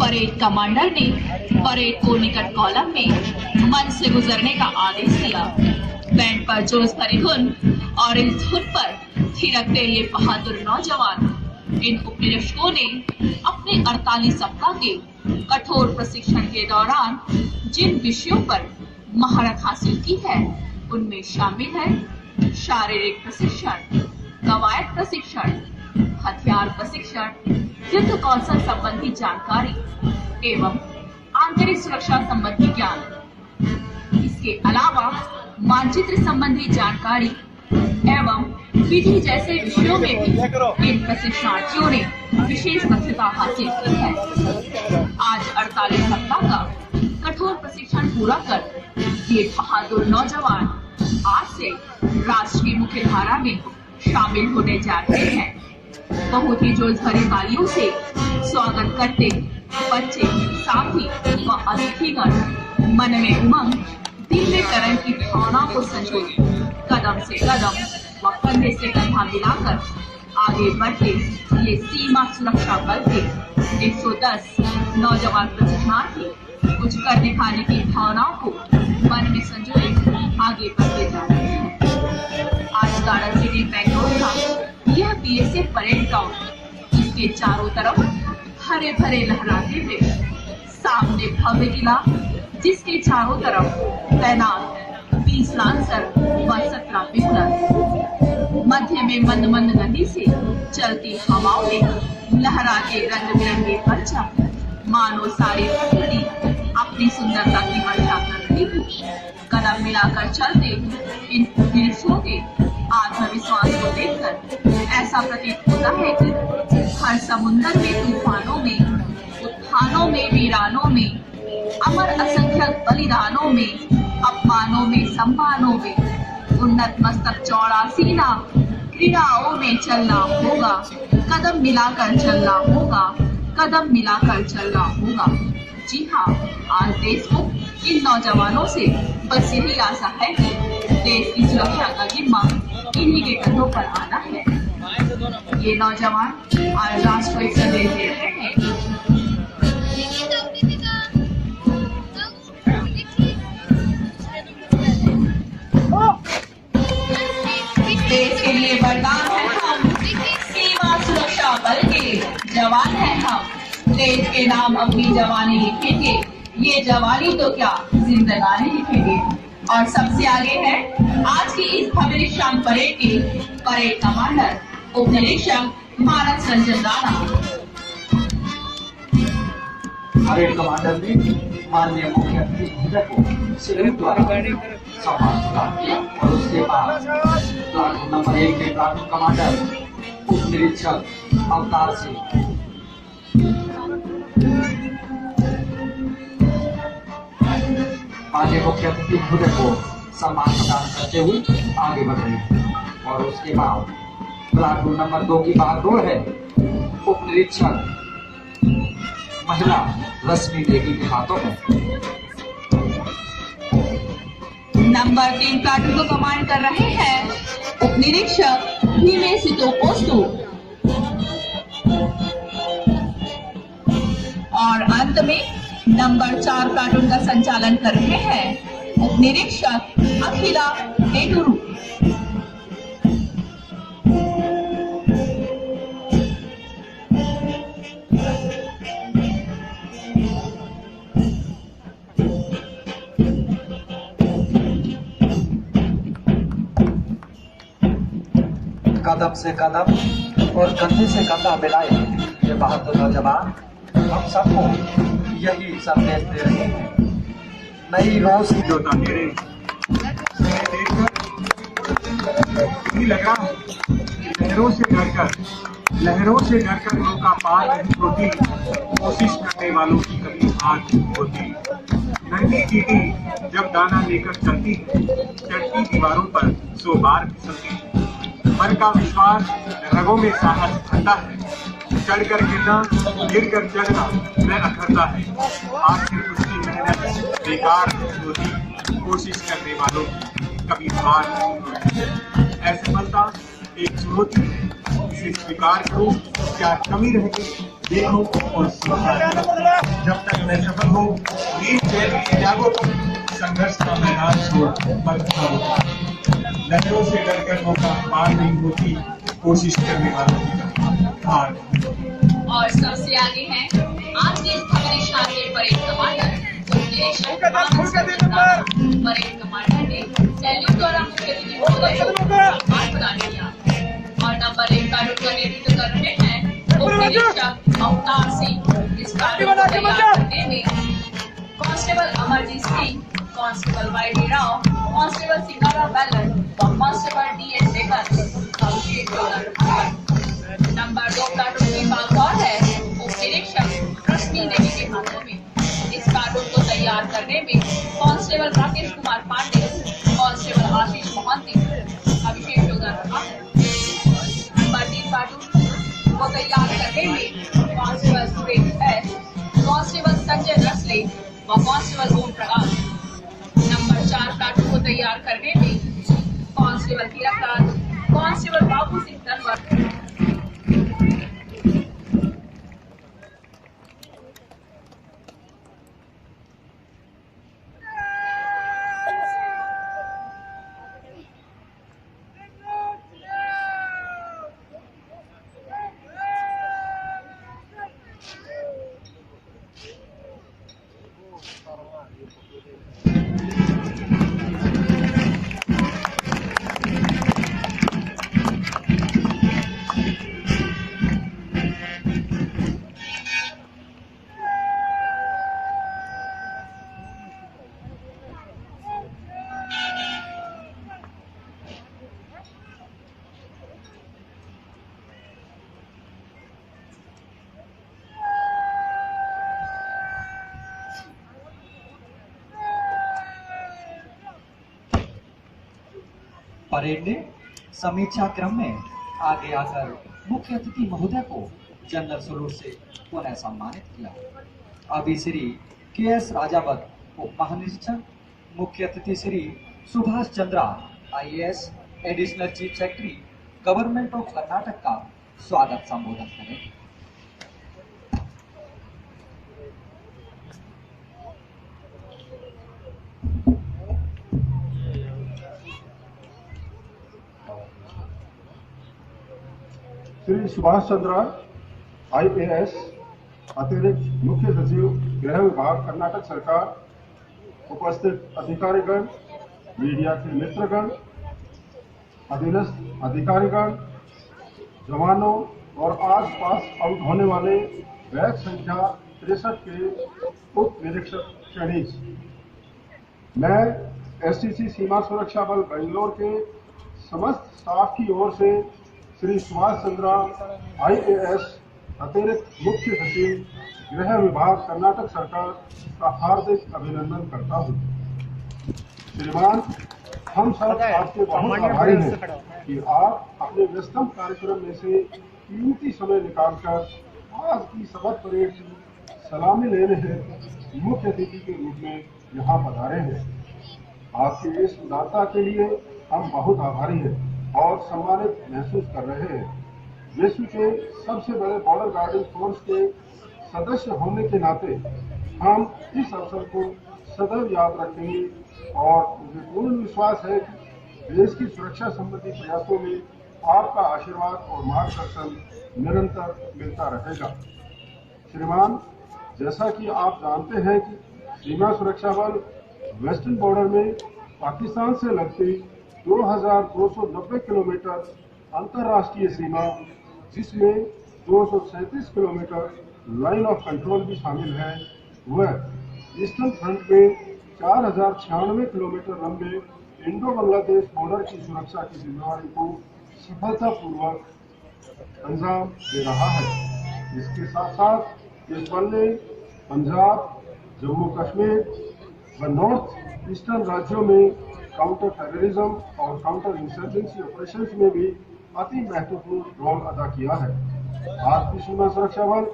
Parade commander ने parade को निकट कॉलम में मंच से गुजरने का आदेश दिया। बैंड पर जोश भरी धुन और इस धुन पर थिरकते ये बहादुर नौजवान इन उपनिरीक्षकों ने अपने 48 सप्ताह के कठोर प्रशिक्षण के दौरान जिन विषयों पर महारत हासिल की है उनमें शामिल है शारीरिक प्रशिक्षण, कवायद प्रशिक्षण, हथियार प्रशिक्षण, युद्ध कौशल संबंधी जानकारी एवं आंतरिक सुरक्षा संबंधी ज्ञान। इसके अलावा मानचित्र संबंधी जानकारी एवं विधि जैसे विषयों में भी इन प्रशिक्षणार्थियों ने विशेष दक्षता हासिल की है। आज 48 सप्ताह का कठोर प्रशिक्षण पूरा कर ये बहादुर नौजवान आज से राष्ट्र की मुख्य धारा में शामिल होने जा रहे हैं। बहुत ही जोश भरी तालियों से स्वागत करते बच्चे, साथी व अतिथिगण मन में उमंग, दिल में करण की भावना को संजोए कदम से कदम व कंधे से कंधा मिलाकर आगे बढ़ते ये सीमा सुरक्षा बल के 110 नौजवान प्रशिक्षणार्थी कुछ कर दिखाने की भावनाओं को मन में संजोए आगे बढ़ते जा रहे हैं। आज गार्डन सिटी बेंगलोर का यह बीएसएफ परेड ग्राउंड, इसके चारों तरफ हरे भरे लहराते हुए सामने भव्य किला, जिसके चारों तरफ तैनात 20 लांसर व 17 पिस्टल, मध्य में मंद मंद गति से चलती हवाओं में लहराते रंग बिरंगे परचम, मानो सारी प्रकृति अपनी सुंदरता की वर्षा कर रही थी। कदम मिलाकर चलते इन पुरुषों के आत्मविश्वास को देखकर ऐसा प्रतीत होता है कि हर समुद्र में तूफानों में, उत्थानों में, वीरानों में, अमर असंख्यक बलिदानों में, अपमानों में, सम्मानों में, उन्नत मस्तक चौड़ा सीना, क्रीड़ाओं में चलना होगा, कदम मिलाकर चलना होगा, कदम मिलाकर चलना होगा। जी हाँ, आज देश को इन नौजवानों से बस यही आशा है कि देश की सुरक्षा का जिम्मा इन्हीं के कंधों पर आना है। ये नौजवान आज राष्ट्र को एक संदेश दे रहे हैं। देश के लिए वरदान है हम, सीमा सुरक्षा बल के जवान हैं हम। देश के नाम अपनी जवानी लिखेंगे, ये जवानी तो क्या जिंदगानी लिखेंगे। और सबसे आगे है आज की इस भव्य शाम परेड के परेड कमांडर उप निरीक्षक मानस रंजन राणा। परेड कमांडर ने माननीय मुख्य अतिथि को सैल्यूट द्वारा सम्मान किया और उसके बाद प्लाटून नंबर 1 के प्लाटून कमांडर उप निरीक्षक अवतार सिंह माननीय मुख्य अतिथि महोदय को सम्मान प्रदान करते हुए आगे बढ़ रहे हैं। और उसके बाद प्लाटून नंबर 2 की बागडोर है उप निरीक्षक महिला रश्मि देवी के हाथों में। नंबर 3 प्लाटून को कमांड कर रहे हैं उप निरीक्षक भीमे सितोपोस्तु। और अंत में नंबर 4 प्लाटून का संचालन कर रहे हैं उप निरीक्षक अखिला नेटुरु। कदम से कदम और कंधे से कंधा मिलाए ये बहादुर नौजवान हम सबको यही संदेश दे रहे हैं। नई रोशनी जोता मेरे लगा लहरों से डरकर नौका पार नहीं होती, कोशिश करने वालों की कभी हार नहीं होती। नन्ही चींटी जब दाना लेकर चलती है, चढ़ती दीवारों पर 100 बार फिसलती। मन का विश्वास रगों में साहस भरता है, चढ़कर गिरना, गिरकर चढ़ना न अखरता है। आखिर उसकी मेहनत बेकार नहीं होती, कोशिश करने वालों की कभी हार नहीं होती। असफलता एक चुनौती है, इसे स्वीकार करो। क्या कमी रह गई देखो और सुधारो। जब तक मैं सफल हूँ, नींद से जागो तुम, संघर्ष का मैदान छोड़ बंद न होता। लहरों से डरकर मौका पार नहीं होती, कोशिश करने वालों की हार नहीं होती। और सबसे आगे हैं आज के हमेशा के परेड कमांडर परेड कमांडर ने सैल्यूट द्वारा मुख्य अतिथि महोदय को सम्मान प्रदान किया। और नंबर 1 पैरेड का नेतृत्व कर रहे हैं उप निरीक्षक अवतार सिंह। इस पैरेड को तैयार करने में constable Amarjeet Singh, constable Y Rao, constable Sikara Bailan और कांस्टेबल डी.एस. शेखर का विशेष योगदान रहा है। नंबर 2 प्लाटून की बात और है उप निरीक्षक रश्मि देवी के हाथों में। इस प्लाटून को तैयार करने में कांस्टेबल राकेश कुमार पांडे, कांस्टेबल आशीष मोहंती का विशेष योगदान रहा है। नंबर 3 प्लाटून को तैयार करने में constable Suresh S, constable Sanjay नसले व constable Om Prakash. Number 4 platoon को तैयार करने में constable तीरथराज, constable Babu Singh Tanwar. Parade ने समीक्षा क्रम में आगे आकर मुख्य अतिथि महोदय को जनरल सैल्यूट से पुनः सम्मानित किया। अभी श्री के.एस. राजावत उप महानिरीक्षक, मुख्य अतिथि Shri Subhash Chandra IAS additional chief secretary government of Karnataka का स्वागत संबोधन करेंगे। श्री सुभाष चंद्रा IAS अतिरिक्त मुख्य सचिव गृह विभाग कर्नाटक सरकार, उपस्थित अधिकारीगण, मीडिया के मित्रगण, अधीनस्थ अधिकारीगण, जवानों और आसपास आउट होने वाले बैच संख्या 63 के उप निरीक्षक श्रेणीज। मैं STC सीमा सुरक्षा बल बेंगलोर के समस्त स्टाफ की ओर से श्री सुभाष चंद्रा IAS अतिरिक्त मुख्य सचिव गृह विभाग कर्नाटक सरकार का हार्दिक अभिनंदन करता हूँ। श्रीमान, हम सब आपके बहुत आभारी हैं कि आप अपने व्यस्तम कार्यक्रम में से कीमती समय निकालकर आज की शपथ परेड की सलामी लेने हेतु मुख्य अतिथि के रूप में यहाँ पधारे हैं। आपकी इस उदारता के लिए हम बहुत आभारी हैं और सम्मानित महसूस कर रहे हैं। विश्व के सबसे बड़े बॉर्डर गार्डिंग फोर्स के सदस्य होने के नाते हम इस अवसर को सदैव याद रखेंगे और मुझे पूर्ण विश्वास है कि देश की सुरक्षा संबंधी प्रयासों में आपका आशीर्वाद और मार्गदर्शन निरंतर मिलता रहेगा। श्रीमान, जैसा कि आप जानते हैं कि सीमा सुरक्षा बल वेस्टर्न बॉर्डर में पाकिस्तान से लगती 2290 किलोमीटर अंतर्राष्ट्रीय सीमा, जिसमें 237 किलोमीटर लाइन ऑफ कंट्रोल भी शामिल है, वह ईस्टर्न फ्रंट में 4096 किलोमीटर लंबे इंडो बांग्लादेश बॉर्डर की सुरक्षा की जिम्मेदारी को सफलतापूर्वक अंजाम दे रहा है। इसके साथ साथ इस बल ने पंजाब, जम्मू कश्मीर व नॉर्थ ईस्टर्न राज्यों में काउंटर टेररिज्म और काउंटर इंसर्जेंसी ऑपरेशंस में भी अति महत्वपूर्ण रोल अदा किया है। भारतीय सीमा सुरक्षा बल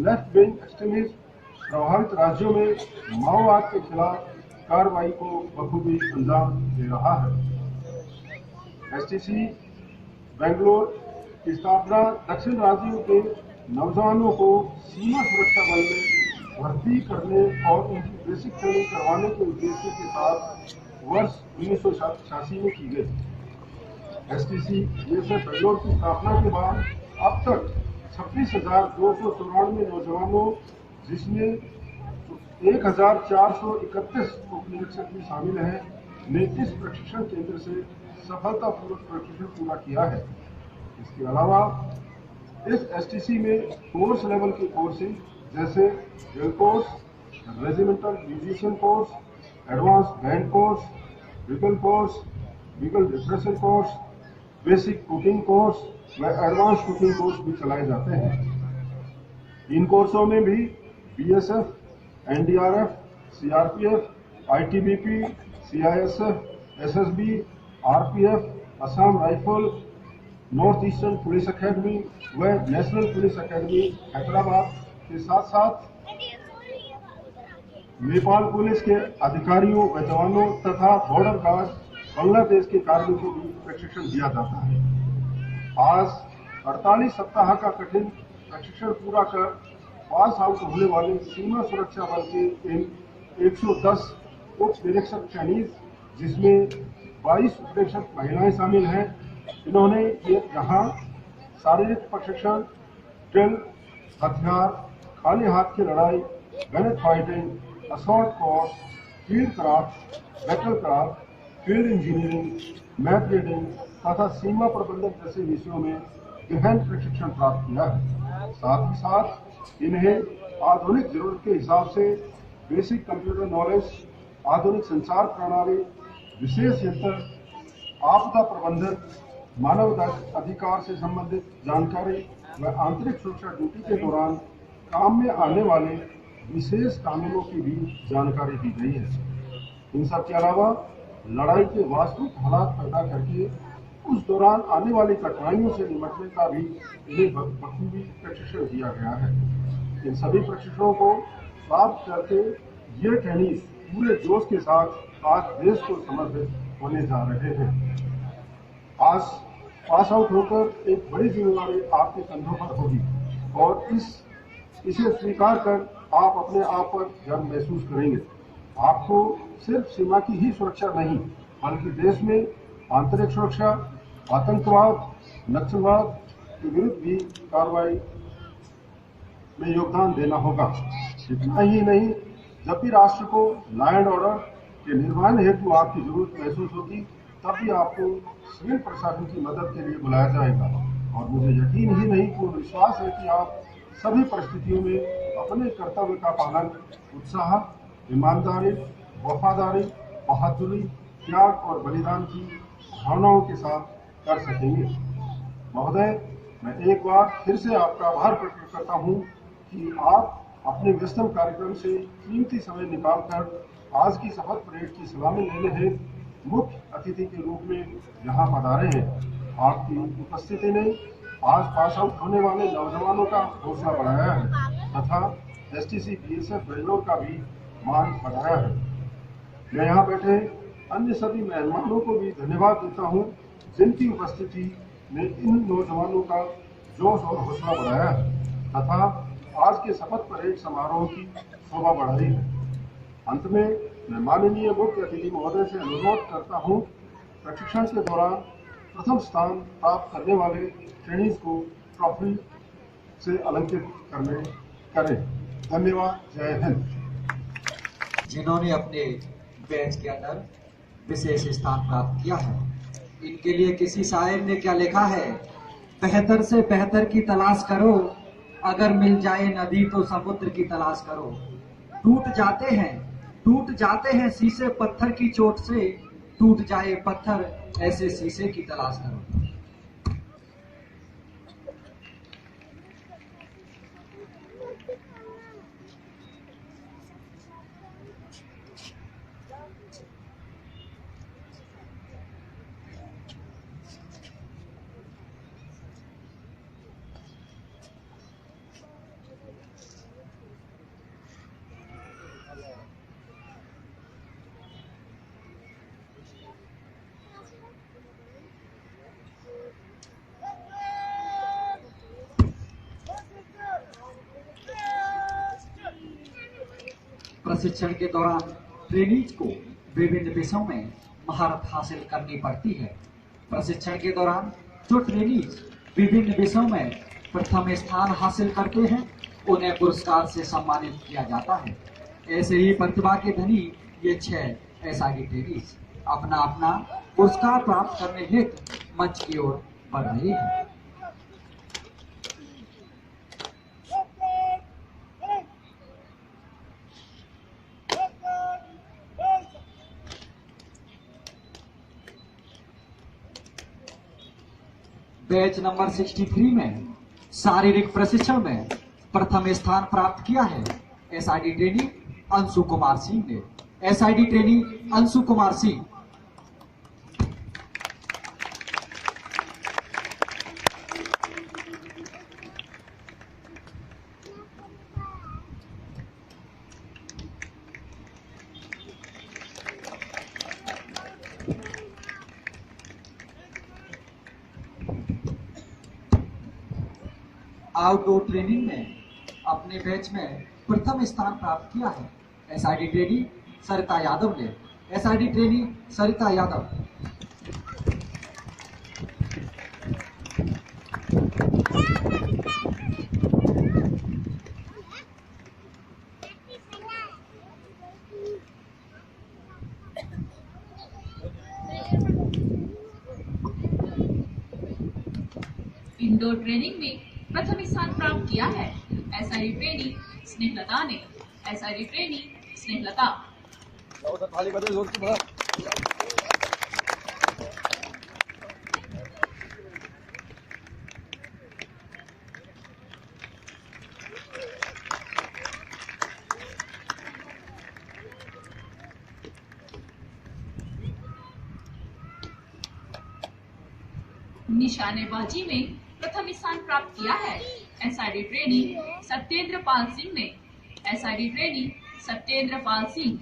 लेफ्ट विंग एक्सट्रीमिज्म प्रभावित राज्यों में माओवाद के खिलाफ कार्रवाई को बखूबी अंजाम दे रहा है। STC बेंगलोर की स्थापना दक्षिण राज्यों के नौजवानों को सीमा सुरक्षा बल में भर्ती करने और उनकी बेसिक ट्रेनिंग करवाने के उद्देश्य के साथ वर्ष 1986 में की गई। एसटीसी बीएसएफ बेंगलोर की स्थापना के बाद अब तक 26,294 नौजवानों, जिसमें 1,431 उप निरीक्षक भी शामिल हैं, ने इस प्रशिक्षण केंद्र से सफलतापूर्वक प्रशिक्षण पूरा किया है। इसके अलावा इस एसटीसी में कोर्स लेवल के कोर्सेज जैसे drill course, regimental musician course, advance band course, beagle course, beagle refresher course, basic cooking course व एडवांस कुकिंग कोर्स भी चलाए जाते हैं। इन कोर्सों में भी BSF, NDRF, CRPF, ITBP, CISF, SSB, RPF, Assam rifle, north eastern police academy व national police academy Hyderabad के साथ साथ नेपाल पुलिस के अधिकारियों व जवानों तथा बॉर्डर गार्ड बांग्लादेश के कार्मिकों को भी प्रशिक्षण दिया जाता है। आज 48 सप्ताह का कठिन प्रशिक्षण पूरा कर पास आउट होने वाले सीमा सुरक्षा बल के इन 110 उप निरीक्षक ट्रेनीज, जिसमें 22 उप निरीक्षक महिलाएं शामिल हैं, इन्होंने यहाँ शारीरिक प्रशिक्षण, ड्रिल, हथियार, खाली हाथ की लड़ाई, गनत fighting, assault course, field craft, battle craft, field engineering, map reading तथा सीमा प्रबंधन जैसे विषयों में गहन प्रशिक्षण प्राप्त किया है। साथ ही साथ इन्हें आधुनिक जरूरत के हिसाब से बेसिक कंप्यूटर नॉलेज, आधुनिक संचार प्रणाली, विशेष यंत्र, आपदा प्रबंधन, मानव अधिकार से संबंधित जानकारी व आंतरिक सुरक्षा ड्यूटी के दौरान काम में आने वाले विशेष कानूनों की भी जानकारी दी गई है। इन सब के अलावा लड़ाई के वास्तविक हालात पैदा करके उस दौरान आने वाली कठिनाइयों से निपटने का भी इन्हें बखूबी प्रशिक्षण दिया गया है। इन सभी प्रशिक्षणों को प्राप्त करके ये ट्रेनीज पूरे जोश के साथ आज देश को समर्पित होने जा रहे हैं। आज पास आउट होकर एक बड़ी जिम्मेदारी आपके कंधों पर होगी और इसे स्वीकार कर आप अपने आप पर गर्व महसूस करेंगे। आपको सिर्फ सीमा की ही सुरक्षा नहीं, बल्कि देश में आंतरिक सुरक्षा, आतंकवाद, नक्सलवाद के विरुद्ध भी कार्रवाई में योगदान देना होगा। इतना ही नहीं, जब भी राष्ट्र को लॉ एंड ऑर्डर के निर्वहन हेतु आपकी जरूरत महसूस होगी, तब भी आपको सिविल प्रशासन की मदद के लिए बुलाया जाएगा। और मुझे यकीन ही नहीं पूर्ण विश्वास है कि आप सभी परिस्थितियों में अपने कर्तव्य का पालन उत्साह, ईमानदारी, वफादारी, बहादुरी, त्याग और बलिदान की भावनाओं के साथ कर सकेंगे। महोदय, मैं एक बार फिर से आपका आभार प्रकट करता हूं कि आप अपने व्यस्तम कार्यक्रम से कीमती समय निकालकर आज की शपथ परेड की सलामी लेने हेतु मुख्य अतिथि के रूप में यहाँ पधारे हैं। आपकी उपस्थिति ने आज पास आउट होने वाले नौजवानों का हौसला बढ़ाया है तथा एसटीसी बीएसएफ बेंगलोर का भी मान बढ़ाया है। मैं यहाँ बैठे अन्य सभी मेहमानों को भी धन्यवाद देता हूँ, जिनकी उपस्थिति ने इन नौजवानों का जोश और हौसला बढ़ाया है तथा आज के शपथ परेड समारोह की शोभा बढ़ाई है। अंत में मैं माननीय मुख्य अतिथि महोदय से अनुरोध करता हूँ, प्रशिक्षण के दौरान प्रथम स्थान प्राप्त करने वाले ट्रेनीज को ट्रॉफी से अलंकृत करें। धन्यवाद। जय हिंद। जिन्होंने अपने बैच के अंदर विशेष स्थान प्राप्त किया है, इनके लिए किसी शायर ने क्या लिखा है? बेहतर से बेहतर की तलाश करो, अगर मिल जाए नदी तो समुद्र की तलाश करो। टूट जाते हैं शीशे पत्थर की चोट से, टूट जाए पत्थर ऐसे शीशे की तलाश करो। प्रशिक्षण के दौरान ट्रेनीज को विभिन्न विषयों में महारत हासिल करनी पड़ती है। प्रशिक्षण के दौरान जो ट्रेनीज विभिन्न विषयों में प्रथम स्थान हासिल करते हैं उन्हें पुरस्कार से सम्मानित किया जाता है। ऐसे ही प्रतिभा के धनी ये 6 SID ट्रेनीज अपना अपना पुरस्कार प्राप्त करने हेतु मंच की ओर बढ़ रहे हैं। बैच नंबर 63 में शारीरिक प्रशिक्षण में प्रथम स्थान प्राप्त किया है SID ट्रेनी अंशु कुमार सिंह ने। SID trainee Anshu Kumar Singh outdoor training में अपने बैच में प्रथम स्थान प्राप्त किया है SID ट्रेनी सरिता यादव ने। SID ट्रेनी सरिता यादव इंडोर ट्रेनिंग में प्रथम स्थान प्राप्त किया है SID ट्रेनी स्नेहलता ने। SID ट्रेनी स्नेहलता निशानेबाजी में प्रथम स्थान प्राप्त किया है SID ट्रेनी सत्येंद्र पाल सिंह ने। SID trainee Satyendra Pal Singh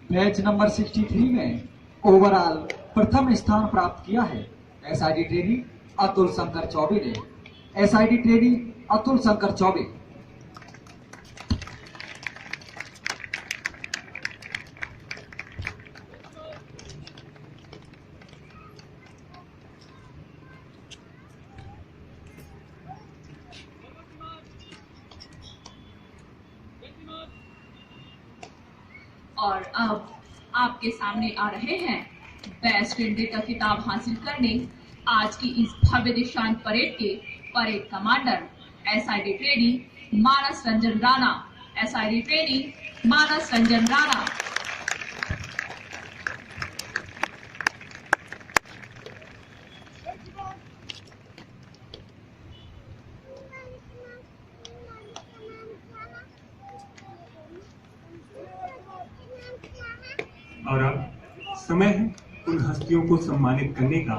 batch number 63 में ओवरऑल प्रथम स्थान प्राप्त किया है SID ट्रेनी अतुल शंकर चौबे ने। SID ट्रेनी अतुल शंकर चौबे और अब आपके सामने आ रहे हैं बेस्ट इंडिया का खिताब हासिल करने आज की इस भव्य दीक्षांत परेड के परेड कमांडर SID ट्रेनी मानस रंजन राणा। SID ट्रेनी मानस रंजन राणा और अब समय है उन हस्तियों को सम्मानित करने का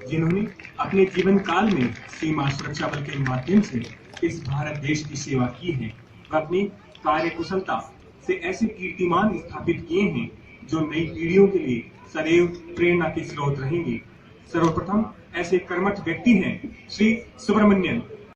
जिन्होंने अपने जीवन काल में सीमा सुरक्षा बल के माध्यम से इस भारत देश की सेवा की है व अपनी कार्य कुशलता से ऐसे कीर्तिमान स्थापित किए हैं जो नई पीढ़ियों के लिए सदैव प्रेरणा के स्रोत रहेंगे। सर्वप्रथम ऐसे कर्मठ व्यक्ति हैं श्री सुब्रमण्यन।